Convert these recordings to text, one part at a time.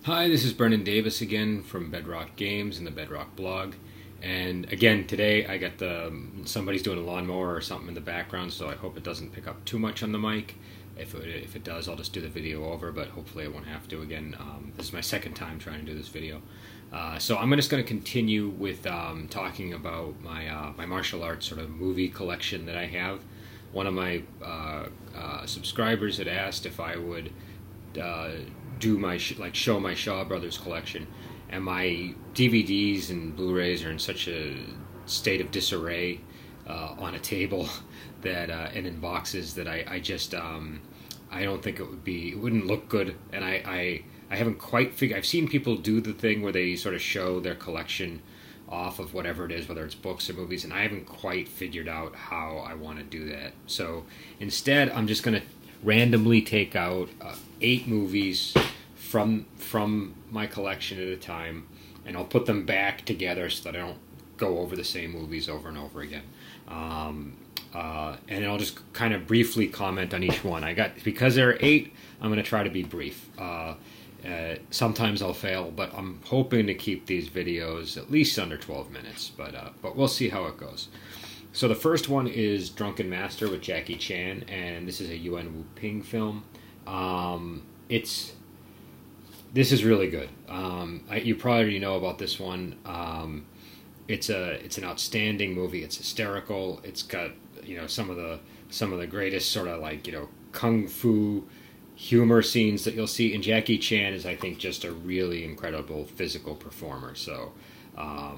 Hi, this is Brennan Davis again from Bedrock Games and the Bedrock blog. And again, today I got somebody's doing a lawnmower or something in the background, so I hope it doesn't pick up too much on the mic. If it does, I'll just do the video over, but hopefully I won't have to again. This is my second time trying to do this video. So I'm just going to continue with talking about my martial arts sort of movie collection that I have. One of my subscribers had asked if I would do my show my Shaw Brothers collection, and my DVDs and Blu-rays are in such a state of disarray on a table that and in boxes that I just I don't think it wouldn't look good, and I haven't quite figured. I've seen people do the thing where they sort of show their collection off of whatever it is, whether it's books or movies, and I haven't quite figured out how I want to do that. So instead, I'm just going to randomly take out 8 movies from my collection at a time, and I'll put them back together so that I don't go over the same movies over and over again. And I'll just kind of briefly comment on each one. Because there are 8, I'm going to try to be brief. Sometimes I'll fail, but I'm hoping to keep these videos at least under 12 minutes. But we'll see how it goes. So the first one is Drunken Master with Jackie Chan, and this is a Yuan Wu Ping film. This is really good. You probably already know about this one. It's an outstanding movie. It's hysterical. It's got some of the greatest sort of kung fu humor scenes that you'll see. And Jackie Chan is, I think, just a really incredible physical performer. So I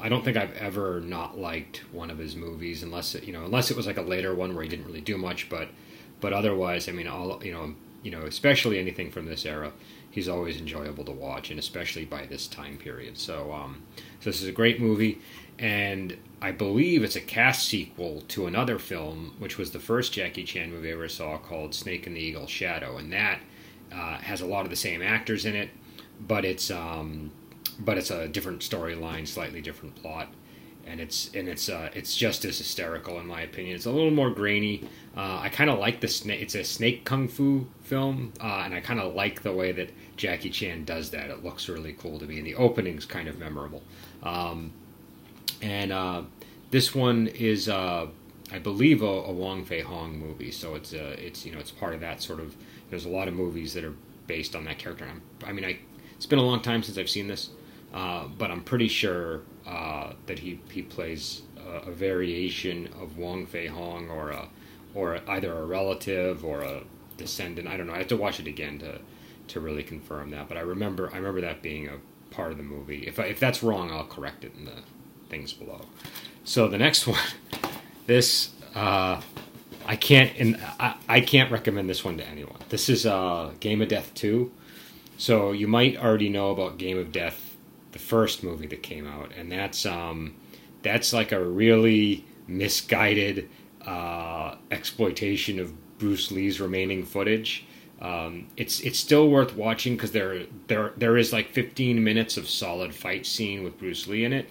don't think I've ever not liked one of his movies, unless it was like a later one where he didn't really do much, but otherwise, I mean, especially anything from this era, he's always enjoyable to watch, and especially by this time period. So this is a great movie, and I believe it's a cast sequel to another film, which was the first Jackie Chan movie I ever saw, called Snake and the Eagle's Shadow, and that has a lot of the same actors in it, but it's a different storyline, slightly different plot, and it's just as hysterical in my opinion. It's a little more grainy. I kind of like the snake. It's a snake kung fu film, and I kind of like the way that Jackie Chan does that. It looks really cool to me, and the opening's kind of memorable. This one is, I believe, a Wong Fei-hung movie, so it's part of that sort of. There's a lot of movies that are based on that character. It's been a long time since I've seen this. But I'm pretty sure that he plays a variation of Wong Fei-hung, or either a relative or a descendant. I don't know. I have to watch it again to really confirm that. But I remember that being a part of the movie. If that's wrong, I'll correct it in the things below. So the next one, this I can't recommend this one to anyone. This is Game of Death 2. So you might already know about Game of Death, the first movie that came out, and that's like a really misguided exploitation of Bruce Lee's remaining footage. It's still worth watching because there is like 15 minutes of solid fight scene with Bruce Lee in it,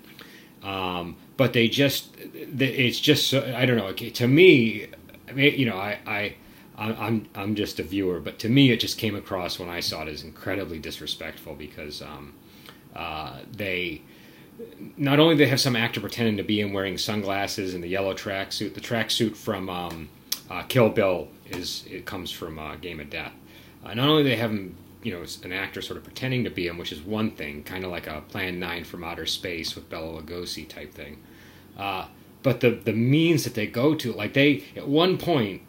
but it's just so, I don't know. To me, I mean, I'm just a viewer, but to me it just came across when I saw it as incredibly disrespectful because they not only they have some actor pretending to be him wearing sunglasses and the yellow tracksuit. The tracksuit from Kill Bill comes from Game of Death. Not only they have him, an actor sort of pretending to be him, which is one thing, kind of like a Plan 9 from Outer Space with Bela Lugosi type thing. But the means that they go to, like at one point,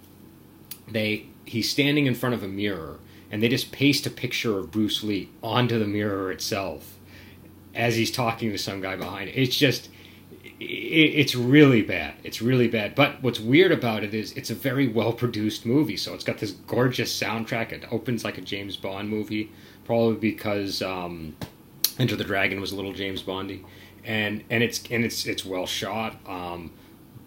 he's standing in front of a mirror and they just paste a picture of Bruce Lee onto the mirror itself as he's talking to some guy behind it. It's really bad. It's really bad. But what's weird about it is it's a very well-produced movie. So it's got this gorgeous soundtrack. It opens like a James Bond movie, probably because Enter the Dragon was a little James Bondy, and it's well shot.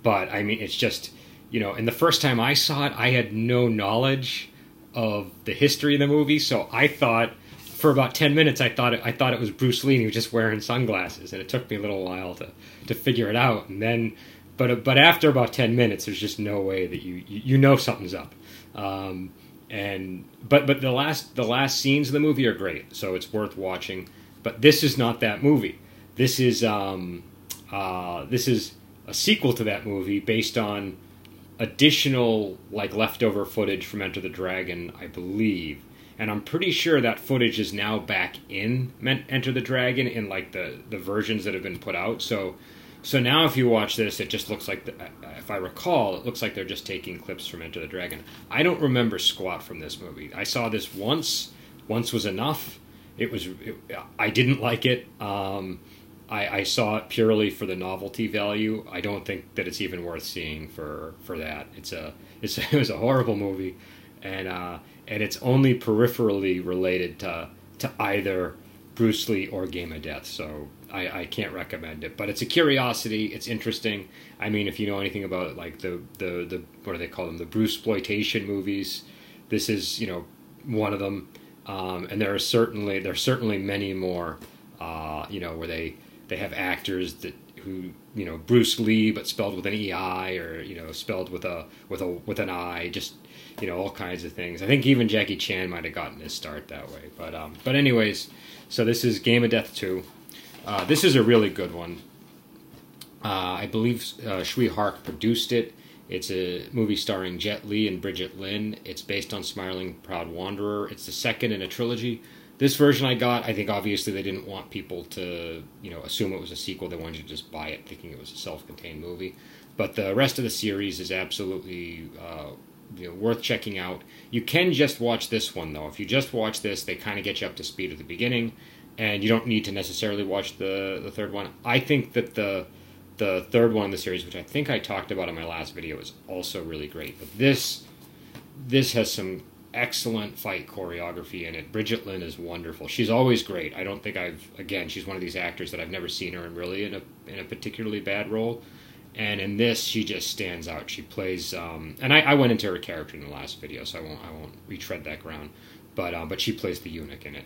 But I mean, it's just and the first time I saw it, I had no knowledge of the history of the movie, so I thought. For about 10 minutes, I thought it was Bruce Lee, and he was just wearing sunglasses, and it took me a little while to figure it out. And then, but after about 10 minutes, there's just no way that you know something's up. But the last scenes of the movie are great, so it's worth watching. But this is not that movie. This is a sequel to that movie based on additional like leftover footage from Enter the Dragon, I believe. And I'm pretty sure that footage is now back in Enter the Dragon in like the versions that have been put out. So now if you watch this, it just looks like, if I recall, it looks like they're just taking clips from Enter the Dragon. I don't remember squat from this movie. I saw this once. Once was enough. I didn't like it. I saw it purely for the novelty value. I don't think that it's even worth seeing for that. It was a horrible movie, and it's only peripherally related to either Bruce Lee or Game of Death. So I can't recommend it, but it's a curiosity. It's interesting. I mean, if you know anything about like the what do they call them, the Bruceploitation movies, this is one of them, and there are certainly many more. Where they have actors who Bruce Lee but spelled with an EI, or spelled with an I, just all kinds of things. I think even Jackie Chan might have gotten his start that way. But anyways, so this is Game of Death 2. This is a really good one. I believe Shui Hark produced it. It's a movie starring Jet Li and Bridget Lin. It's based on Smiling Proud Wanderer. It's the second in a trilogy. This version I got, I think obviously they didn't want people to, assume it was a sequel. They wanted you to just buy it thinking it was a self-contained movie. But the rest of the series is absolutely worth checking out. You can just watch this one, though. If you just watch this, they kind of get you up to speed at the beginning, and you don't need to necessarily watch the third one. I think that the third one in the series, which I think I talked about in my last video, is also really great. But this has some excellent fight choreography in it. Bridget Lin is wonderful. She's always great. I don't think she's one of these actors that I've never seen her in a particularly bad role. And in this, she just stands out. She plays, and I went into her character in the last video, so I won't retread that ground. But she plays the eunuch in it,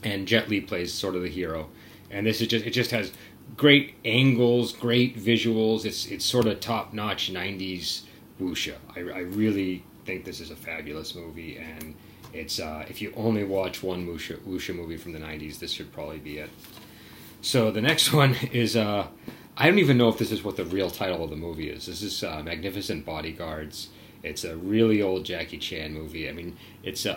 and Jet Li plays sort of the hero. And it just has great angles, great visuals. It's sort of top notch '90s wuxia. I really think this is a fabulous movie, and it's if you only watch one wuxia movie from the '90s, this should probably be it. So the next one is I don't even know if this is what the real title of the movie is. This is Magnificent Bodyguards. It's a really old Jackie Chan movie. I mean, it's as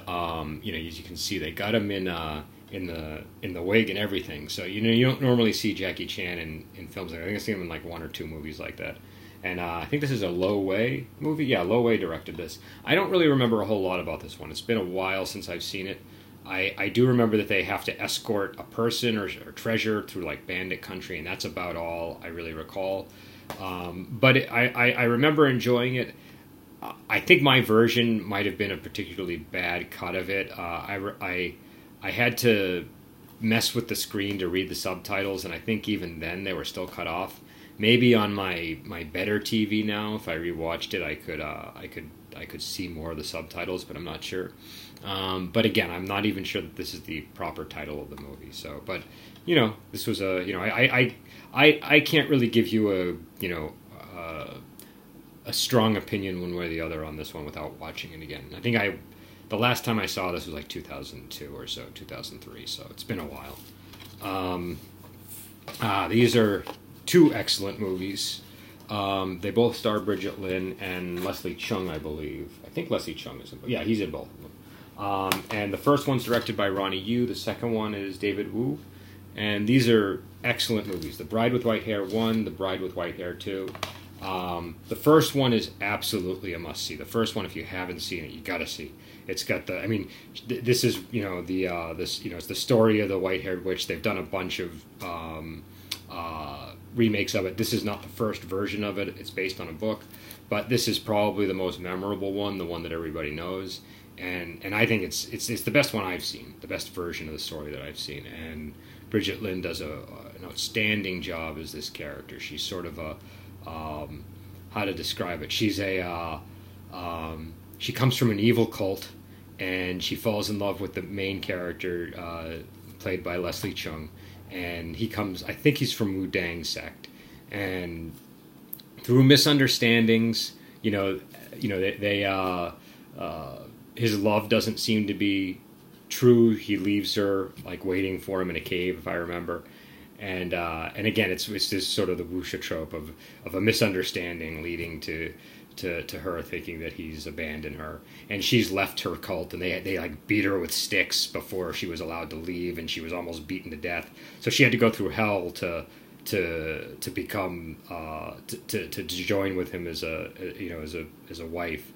you can see, they got him in the wig and everything. So you don't normally see Jackie Chan in films like that. I think I've seen him in like one or two movies like that. And I think this is a Lo Wei movie. Yeah, Lo Wei directed this. I don't really remember a whole lot about this one. It's been a while since I've seen it. I do remember that they have to escort a person or treasure through like bandit country, and that's about all I really recall. But I remember enjoying it. I think my version might have been a particularly bad cut of it. I had to mess with the screen to read the subtitles, and I think even then they were still cut off. Maybe on my better TV now, if I rewatched it, I could see more of the subtitles, but I'm not sure. But again, I'm not even sure that this is the proper title of the movie. So, but this was I can't really give you a strong opinion one way or the other on this one without watching it again. I think the last time I saw this was like 2002 or so, 2003. So it's been a while. These are two excellent movies. They both star Bridget Lin and Leslie Chung, I believe. I think Leslie Chung is in both. Yeah, he's in both of them. And the first one's directed by Ronnie Yu. The second one is David Wu. And these are excellent movies. The Bride with White Hair 1, The Bride with White Hair 2. The first one is absolutely a must-see. The first one, if you haven't seen it, you gotta see. It's got this is, it's the story of the white-haired witch. They've done a bunch of remakes of it. This is not the first version of it. It's based on a book, but this is probably the most memorable one, the one that everybody knows, and I think it's the best one I've seen, the best version of the story that I've seen. And Bridget Lin does an outstanding job as this character. She's sort of a how to describe it? She's she comes from an evil cult, and she falls in love with the main character played by Leslie Chung. And I think he's from Wu Dang sect, and through misunderstandings, they his love doesn't seem to be true. He leaves her like waiting for him in a cave, if I remember. And again, it's this sort of the wuxia trope of a misunderstanding leading to her thinking that he's abandoned her, and she's left her cult, and they like beat her with sticks before she was allowed to leave, and she was almost beaten to death. So she had to go through hell to become to join with him as a wife,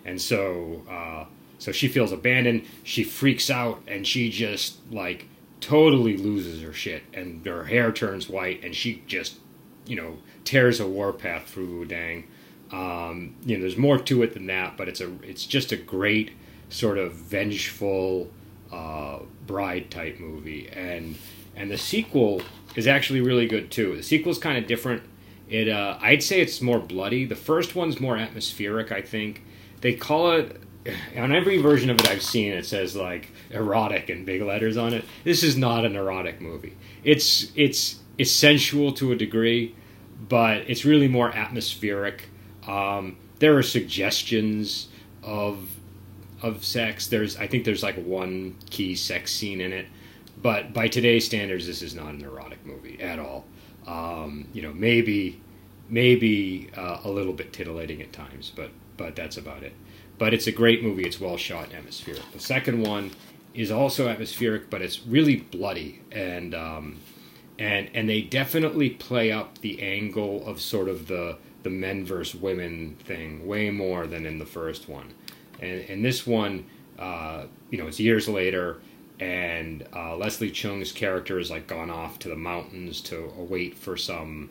and so she feels abandoned. She freaks out, and she just like totally loses her shit, and her hair turns white, and she just tears a warpath through Wudang. There's more to it than that, but it's just a great sort of vengeful bride type movie, and the sequel is actually really good too. The sequel's kind of different. I'd say it's more bloody. The first one's more atmospheric, I think. They call it, on every version of it I've seen, it says like erotic in big letters on it. This is not an erotic movie. It's sensual to a degree, but it's really more atmospheric. There are suggestions of sex. I think there's like one key sex scene in it, but by today's standards, this is not an erotic movie at all. Maybe a little bit titillating at times, but that's about it. But it's a great movie. It's well shot and atmospheric. The second one is also atmospheric, but it's really bloody, and they definitely play up the angle of sort of the men versus women thing way more than in the first one. And this one, it's years later, and Leslie Chung's character has like gone off to the mountains to wait for some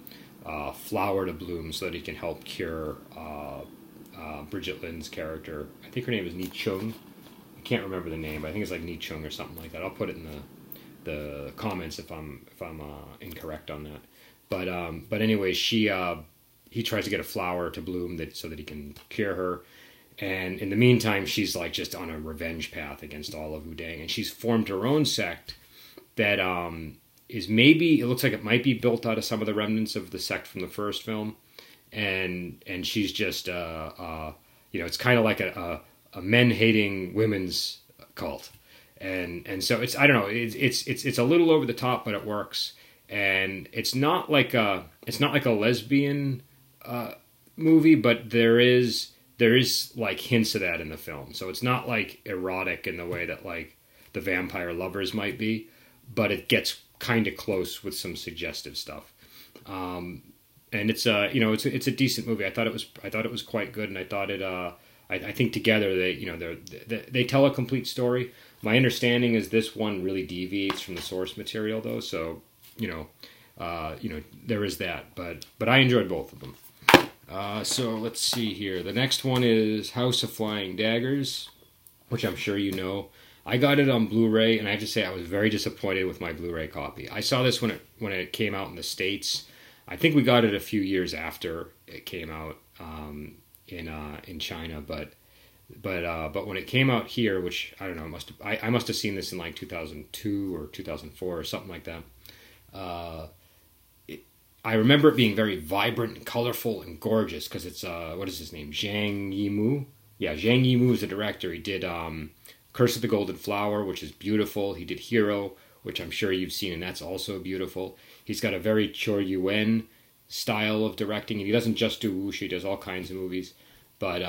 flower to bloom so that he can help cure Bridget Lynn's character. I think her name is Ni Chung. I can't remember the name, but I think it's like Ni Chung or something like that. I'll put it in the comments if I'm incorrect on that. But anyway, he tries to get a flower to bloom so that he can cure her. And in the meantime, she's like just on a revenge path against all of Wudang. And she's formed her own sect that is maybe, it looks like it might be built out of some of the remnants of the sect from the first film. And she's just, it's kind of like a men-hating women's cult. And so it's, I don't know, it's a little over the top, but it works. And it's not like a lesbian movie, but there is like hints of that in the film. So it's not like erotic in the way that like the Vampire Lovers might be, but it gets kind of close with some suggestive stuff. And it's a decent movie. I thought it was quite good, and I thought it. I think together they tell a complete story. My understanding is this one really deviates from the source material, though. So there is that, but I enjoyed both of them. So let's see here. The next one is House of Flying Daggers, which I'm sure you know. I got it on Blu-ray, and I have to say I was very disappointed with my Blu-ray copy. I saw this when it came out in the States. I think we got it a few years after it came out in China, but when it came out here, which I don't know, I must have seen this in like 2002 or 2004 or something like that. I remember it being very vibrant and colorful and gorgeous because it's what is his name? Zhang Yimou. Yeah, Zhang Yimou is the director. He did Curse of the Golden Flower, which is beautiful. He did Hero, which I'm sure you've seen, and that's also beautiful. He's got a very Chor Yuen style of directing, and he doesn't just do wuxia, he does all kinds of movies. But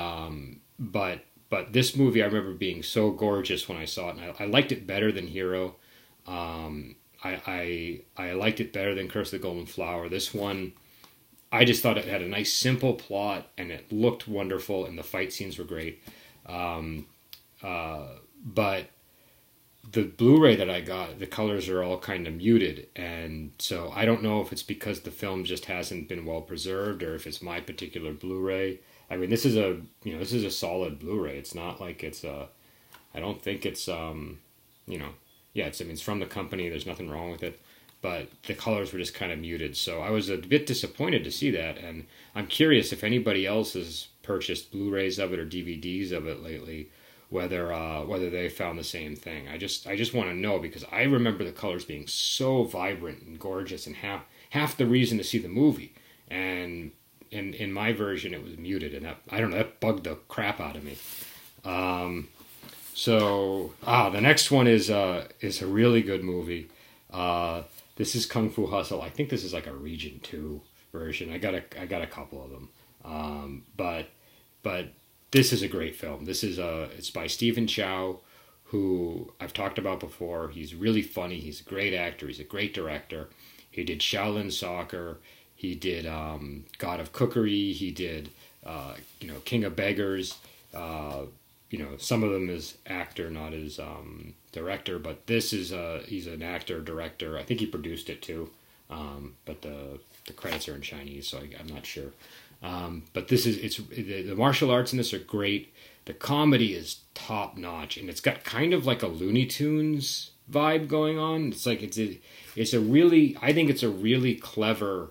this movie I remember being so gorgeous when I saw it, and I liked it better than Hero. I liked it better than Curse of the Golden Flower. This one, I just thought it had a nice simple plot, and it looked wonderful, and the fight scenes were great. But the Blu-ray that I got, the colors are all kind of muted, and so I don't know if it's because the film just hasn't been well preserved, or if it's my particular Blu-ray. I mean, this is a solid Blu-ray. It's not like I don't think it's it's from the company. There's nothing wrong with it, but the colors were just kind of muted. So I was a bit disappointed to see that, and I'm curious if anybody else has purchased Blu-rays of it or DVDs of it lately, whether they found the same thing. I just want to know, because I remember the colors being so vibrant and gorgeous, and half the reason to see the movie. And in my version, it was muted, and that bugged the crap out of me. So the next one is a really good movie. This is Kung Fu Hustle. I think this is like a Region 2 version. I got a couple of them. But this is a great film. It's by Stephen Chow, who I've talked about before. He's really funny. He's a great actor. He's a great director. He did Shaolin Soccer. He did God of Cookery. He did King of Beggars. Some of them as actor, not as director. But this is he's an actor director. I think he produced it too. But the credits are in Chinese, so I'm not sure. But the martial arts in this are great. The comedy is top notch, and it's got kind of like a Looney Tunes vibe going on. It's like it's a really clever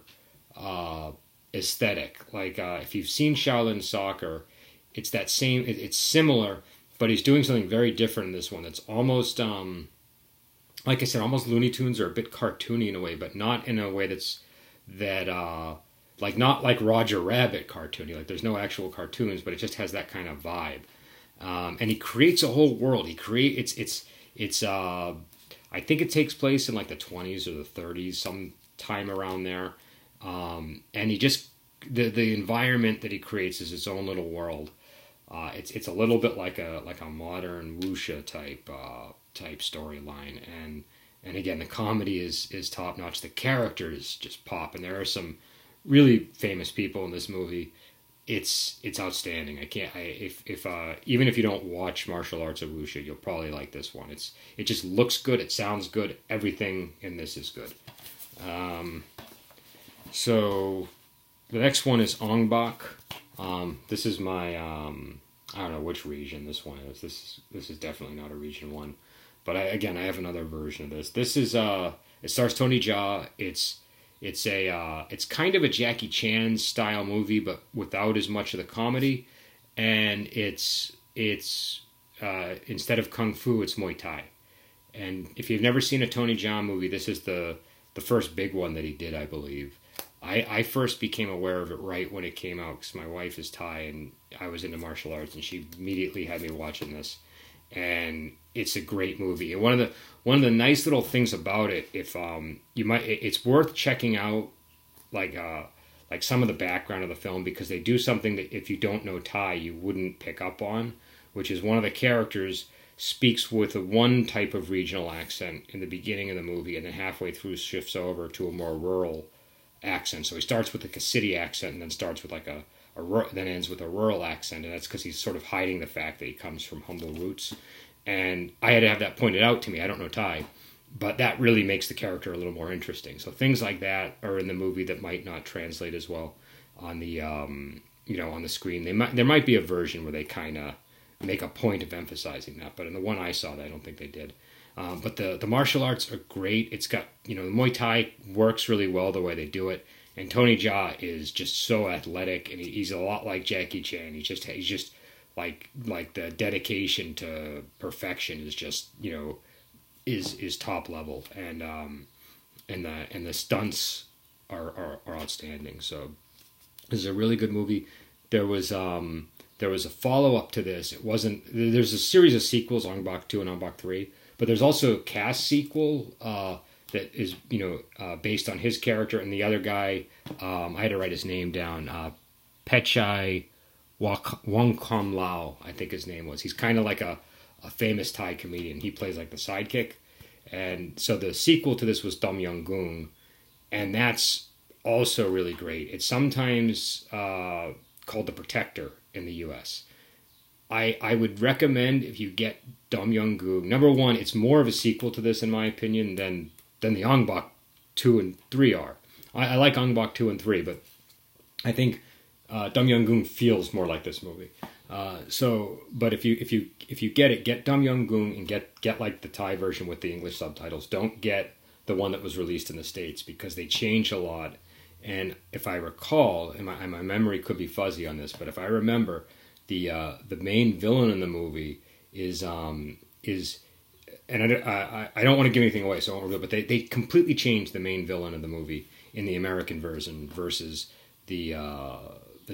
aesthetic. Like if you've seen Shaolin Soccer, it's that same. It's similar, but he's doing something very different in this one. That's almost like I said, almost Looney Tunes or a bit cartoony in a way, but not in a way like not like Roger Rabbit cartoony. Like there's no actual cartoons, but it just has that kind of vibe. And he creates a whole world. It's I think it takes place in like the 20s or the 30s, sometime around there. And he just the environment that he creates is its own little world. It's a little bit like a modern wuxia type storyline, and again the comedy is top notch. The characters just pop, and there are some really famous people in this movie. It's outstanding. Even if you don't watch martial arts or wuxia, you'll probably like this one. It just looks good. It sounds good. Everything in this is good. So the next one is Ongbak. This is my I don't know which region this one is. This is definitely not a Region 1. But I have another version of this. This is it stars Tony Jaa. It's kind of a Jackie Chan style movie, but without as much of the comedy. And it's instead of kung fu, it's Muay Thai. And if you've never seen a Tony Jaa movie, this is the first big one that he did, I believe. I first became aware of it right when it came out because my wife is Thai and I was into martial arts, and she immediately had me watching this. And it's a great movie. And one of the nice little things about it, it's worth checking out, like some of the background of the film, because they do something that if you don't know Thai, you wouldn't pick up on, which is one of the characters speaks with one type of regional accent in the beginning of the movie, and then halfway through shifts over to a more rural accent. So he starts with like a city accent, and then starts with like then ends with a rural accent, and that's because he's sort of hiding the fact that he comes from humble roots. And I had to have that pointed out to me. I don't know Thai, but that really makes the character a little more interesting. So things like that are in the movie that might not translate as well on the on the screen. There might be a version where they kind of make a point of emphasizing that, but in the one I saw, I don't think they did. But the martial arts are great. It's got the Muay Thai works really well the way they do it. And Tony Jaa is just so athletic, and he's a lot like Jackie Chan. He's just like the dedication to perfection is just is top level, and the stunts are outstanding. So this is a really good movie. There was a follow up to this. There's a series of sequels, Ongbak 2 and Ongbak 3, but there's also a cast sequel that is based on his character, and the other guy, I had to write his name down, Pechai Wongkom Lao, I think his name was. He's kind of like a famous Thai comedian. He plays like the sidekick. And so the sequel to this was Dom Young Goong, and that's also really great. It's sometimes called The Protector in the U.S. I would recommend, if you get Dom Young Goong, number one, it's more of a sequel to this in my opinion than the Ongbak 2 and 3 are. I like Ongbak 2 and 3, but I think Dom Young Goong feels more like this movie. But if you get it, get Dom Young Goong and get like the Thai version with the English subtitles. Don't get the one that was released in the States, because they change a lot. And if I recall, and my memory could be fuzzy on this, but if I remember, the main villain in the movie is and I don't want to give anything away, so I won't reveal, but they completely changed the main villain of the movie in the American version versus the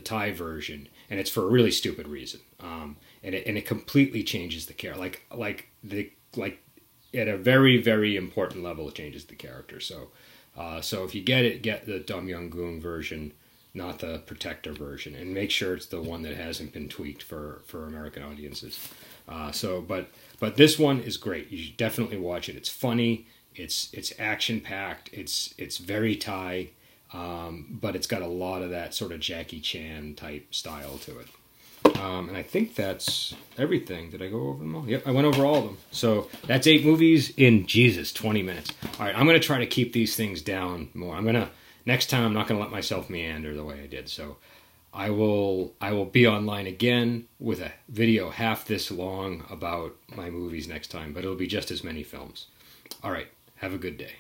Thai version, and it's for a really stupid reason. and it completely changes the character. Like at a very, very important level, it changes the character. So if you get it, get the Dum Young Goon version, not the Protector version, and make sure it's the one that hasn't been tweaked for American audiences. But this one is great. You should definitely watch it. It's funny. It's action packed. It's very Thai, but it's got a lot of that sort of Jackie Chan type style to it. And I think that's everything. Did I go over them all? Yep, I went over all of them. So that's 8 movies in 20 minutes. All right, I'm going to try to keep these things down more. Next time I'm not going to let myself meander the way I did. So I will be online again with a video half this long about my movies next time, but it'll be just as many films. All right, have a good day.